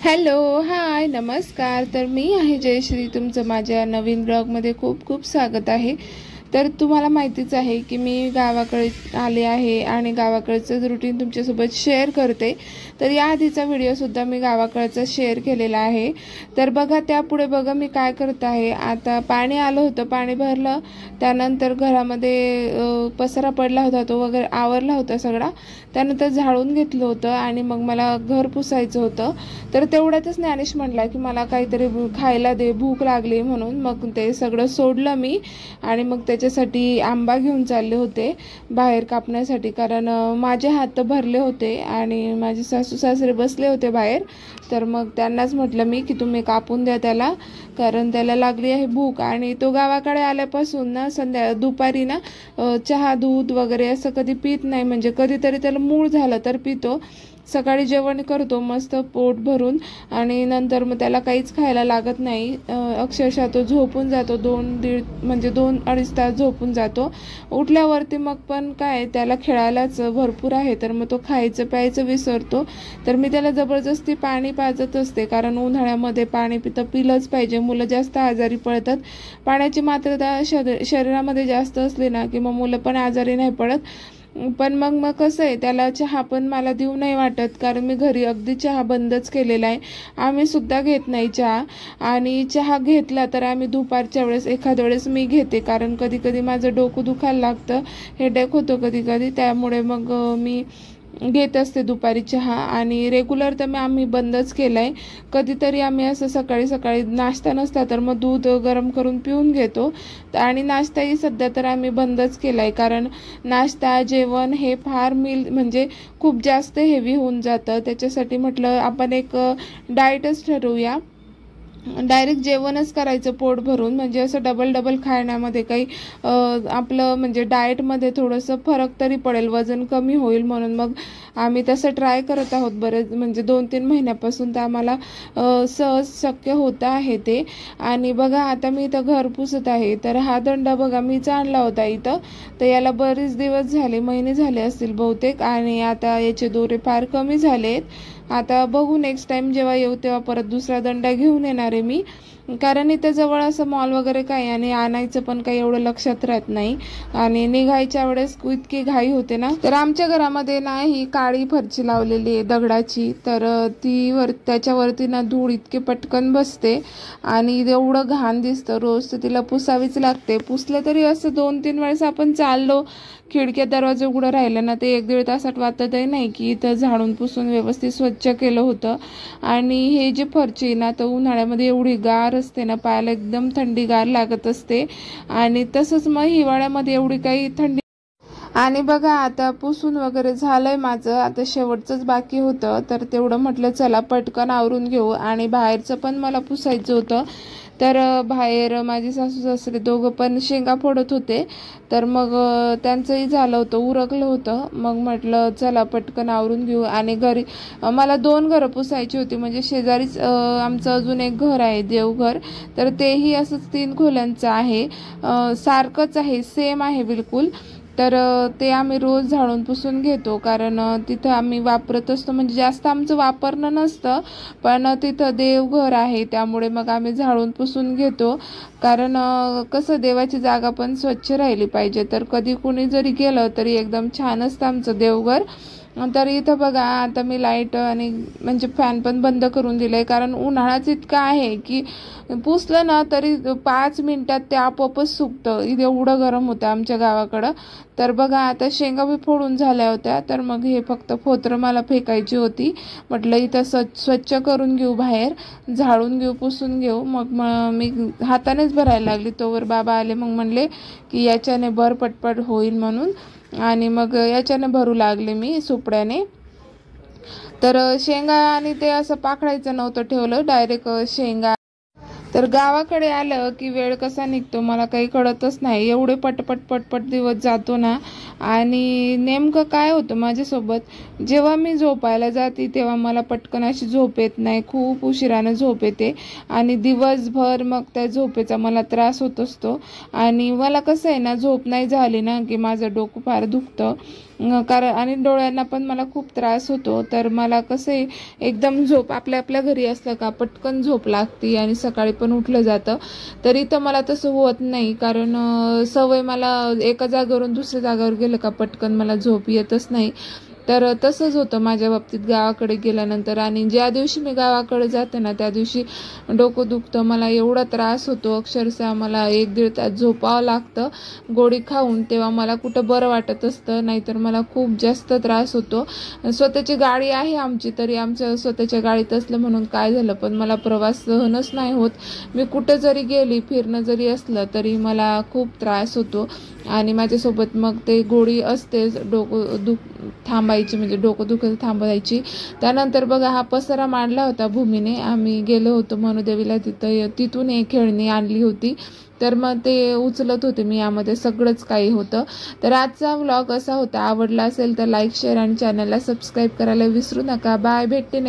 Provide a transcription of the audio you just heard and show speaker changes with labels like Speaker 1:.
Speaker 1: Hello, हाय, नमस्कार. तर मी आहे जयश्री. तुमचं माझ्या नवीन ब्लॉगमध्ये खूप खूप स्वागत आहे. तर तुम्हाला माहितीच आहे की मी गावाकडे आले आहे आणि गावाकडचं रुटीन तुमच्यासोबत शेअर करते. तर या आधीचा व्हिडिओसुद्धा मी गावाकडचा शेअर केलेला आहे. तर बघा, त्यापुढे बघा मी काय करत आहे. आता पाणी आलं होतं, पाणी भरलं, त्यानंतर घरामध्ये पसारा पडला होता, तो वगैरे आवरला होता सगळा. त्यानंतर झाडून घेतलं होतं आणि मग मला घर पुसायचं होतं. तर तेवढ्यातच ज्ञानेश म्हटला की मला काहीतरी खायला दे, भूक लागली म्हणून. मग ते सगळं सोडलं मी आणि मग त्याच्यासाठी आंबा घेऊन चालले होते बाहेर कापण्यासाठी, कारण माझे हात भरले होते आणि माझे सासू सासरे बसले होते बाहेर. तर मग त्यांनाच म्हटलं मी की तुम्ही कापून द्या त्याला, कारण त्याला लागली आहे भूक. आणि तो गावाकडे आल्यापासून ना दुपारी ना चहा दूध वगैरे असं कधी पित नाही, म्हणजे कधीतरी त्याला मूड झालं तर पितो. सकाळी जेवण करतो मस्त पोट भरून आणि नंतर मग त्याला काहीच खायला लागत नाही. अक्षरशः तो झोपून जातो, 2-2.5 तास झोपून जातो. उठल्यावरती मग पण काय, त्याला खेळायलाच भरपूर आहे, तर मग तो खायचं प्यायचं विसरतो. तर मी त्याला जबरदस्ती पाणी पाजत असते, कारण उन्हाळ्यामध्ये पाणी पिलंच पाहिजे. मुलं जास्त आजारी पडतात. पाण्याची मात्रा शरीरामध्ये जास्त असली ना की मग मुलं पण आजारी नाही पडत. पण मग कसं आहे, त्याला चहा पण मला देऊ नाही वाटत, कारण मी घरी अगदी चहा बंदच केलेला आहे. आम्ही सुद्धा घेत नाही चहा. आणि चहा घेतला तर आम्ही दुपारच्या वेळेस एखाद्या वेळेस मी घेते, कारण कधी कधी माझं डोकं दुखायला लागतं, हेडेक होतं कधी कधी, त्यामुळे मग मी घेत असते दुपारी चहा. आणि रेग्युलर तर आम्ही बंदच केलाय. कधीतरी आम्ही असं सकाळी सकाळी नाश्ता नसता तर मग दूध गरम करून पिऊन घेतो. आणि नाश्ताही सध्या तर आम्ही बंदच केलाय, कारण नाश्ता जेवण हे फार म्हणजे खूप जास्त हेवी होऊन जातं. त्याच्यासाठी म्हटलं आपण एक डाएटच ठरवूया, डायरेक्ट जेवणच करायचं पोट भरून, म्हणजे असं डबल खाण्यामध्ये काही आपलं म्हणजे डाएटमध्ये थोडंसं फरक तरी पडेल, वजन कमी होईल. म्हणून मग आम्ही तसं ट्राय करत आहोत बरेच, म्हणजे 2-3 महिन्यापासून तर आम्हाला सहज शक्य होतं आहे ते. आणि बघा, आता मी इथं घर पुसत आहे. तर हा दंडा बघा मीच आणला होता इथं. तर याला बरेच दिवस झाले, महिने झाले असतील बहुतेक, आणि आता याचे दोरे फार कमी झालेत. आता बघू, नेक्स्ट टाइम जेव्हा येऊ तेव्हा परत दुसरा दंडा घेऊन येणार आहे मी, कारण इथं जवळ असं मॉल वगैरे काही, आणि आणायचं पण काही एवढं लक्षात राहत नाही. आणि निघायच्या वेळेस इतकी घाई होते ना. तर आमच्या घरामध्ये ना ही काळी फरची लावलेली आहे दगडाची. तर त्याच्यावरती ना धूळ इतके पटकन बसते आणि एवढं घाण दिसतं. रोज तर तिला पुसावीच लागते. पुसलं तरी असं 2-3 वेळेस आपण चाललो, खिडक्या दरवाजे उघडं राहिलं ना, ते 1-1.5 तासात वाटतही नाही की इथं झाडून पुसून व्यवस्थित स्वच्छ केलं होतं. आणि हे जे फरची ना, तर उन्हाळ्यामध्ये एवढी गार असते ना, पायाला एकदम थंडीगार लागत असते. आणि तसंच मग हिवाळ्यामध्ये एवढी काही थंडी. आणि बघा, आता पुसून वगैरे झालंय माझं, आता शेवटचंच बाकी होतं. तर तेवढं म्हटलं चला पटकन आवरून घेऊ. आणि बाहेरचं पण मला पुसायचं होतं. तर बाहेर माझे सासू सासरे दोघं पण शेंगा फोडत होते. तर मग त्यांचंही झालं होतं, उरकलं होतं. मग म्हटलं चला पटकन आवरून घेऊ. आणि घरी मला 2 घरं पुसायची होती, म्हणजे शेजारीच आमचं अजून एक घर आहे देवघर. तर तेही असंच 3 खोल्यांचं आहे, सारखंच आहे, सेम आहे बिलकुल. तर ते आम्ही रोज झाडून पुसून घेतो, कारण तिथं आम्ही वापरत असतो, म्हणजे जास्त आमचं वापरणं नसतं, पण तिथं देवघर आहे त्यामुळे मग आम्ही झाडून पुसून घेतो. कारण कसं, देवाची जागा पण स्वच्छ राहिली पाहिजे. तर कधी कुणी जरी गेलं तरी एकदम छान असतं आमचं देवघर. तर इथं बघा, आता मी लाईट आणि म्हणजे फॅन पण बंद करून दिलंय, कारण उन्हाळाच इतका आहे की पुसलं ना तरी 5 मिनिटात ते आपोआपच सुकतं, इथे एवढं गरम होतं आमच्या गावाकडं. तर बघा, आता शेंगा बी फोडून झाल्या होत्या, तर मग हे फक्त फोतरं मला फेकायची होती. म्हटलं इथं स्वच्छ करून घेऊ, बाहेर झाडून घेऊ, पुसून घेऊ. मग मी हातानेच भरायला लागली. तोवर बाबा आले, मग म्हणले की याच्याने भर पटपट होईल म्हणून. आणि मग याच्याने भरू लागले मी सुपड्याने. तर शेंगा आणि ते असं पाखडायचं नव्हतं ठेवलं, डायरेक्ट शेंगा. तर गावाकडे आलं की वेळ कसा निघतो मला काही कळतच नाही, एवढे पटपट दिवस जातो ना. आणि नेमकं काय होतं माझ्यासोबत, जेव्हा मी झोपायला जाते तेव्हा मला पटकन अशी झोप येत नाही, खूप उशिरानं झोप येते. आणि दिवसभर मग त्या झोपेचा मला त्रास होत असतो. आणि मला कसं आहे ना, झोप नाही झाली ना की माझं डोकं फार दुखतं. कारण आणि डोळ्यांना पण मला खूप त्रास होतो. तर मला कसं आहे, एकदम झोप आपल्या घरी असलं का पटकन झोप लागते आणि सकाळी पण उठलं जातं. तर इथं मला तसं होत नाही, कारण सवय मला एका जागेवरून दुसऱ्या जागेवर गेलं का पटकन मला झोप येतच नाही. तर तसंच होतं माझ्या बाबतीत गावाकडे गेल्यानंतर. आणि ज्या दिवशी मी गावाकडे जाते ना त्या दिवशी डोकं दुखतं, मला एवढा त्रास होतो अक्षरशः मला 1-1.5 तास झोपावं लागतं गोळी खाऊन, तेव्हा मला कुठं बरं वाटत असतं, नाहीतर मला खूप जास्त त्रास होतो. स्वतःची गाडी आहे आमची, तरी आमच्या स्वतःच्या गाडीत असलं म्हणून काय झालं, पण मला प्रवास सहनच नाही होत. मी कुठं जरी गेली फिरणं जरी असलं तरी मला खूप त्रास होतो. आणि माझ्यासोबत मग ते गोळी असतेच डोकं थांबायची, म्हणजे डोकं दुखत थांबायची. त्यानंतर बघा हा पसारा मांडला होता भूमीने, आम्ही गेलो होतो मनुदेवीला, तिथून एक खेळणी आणली होती. तर मग ते उचलत होते मी, यामध्ये सगळंच काही होतं. तर आजचा व्लॉग असा होता. आवडला असेल तर लाईक, शेअर आणि चॅनलला सबस्क्राईब करायला विसरू नका. बाय, भेटते.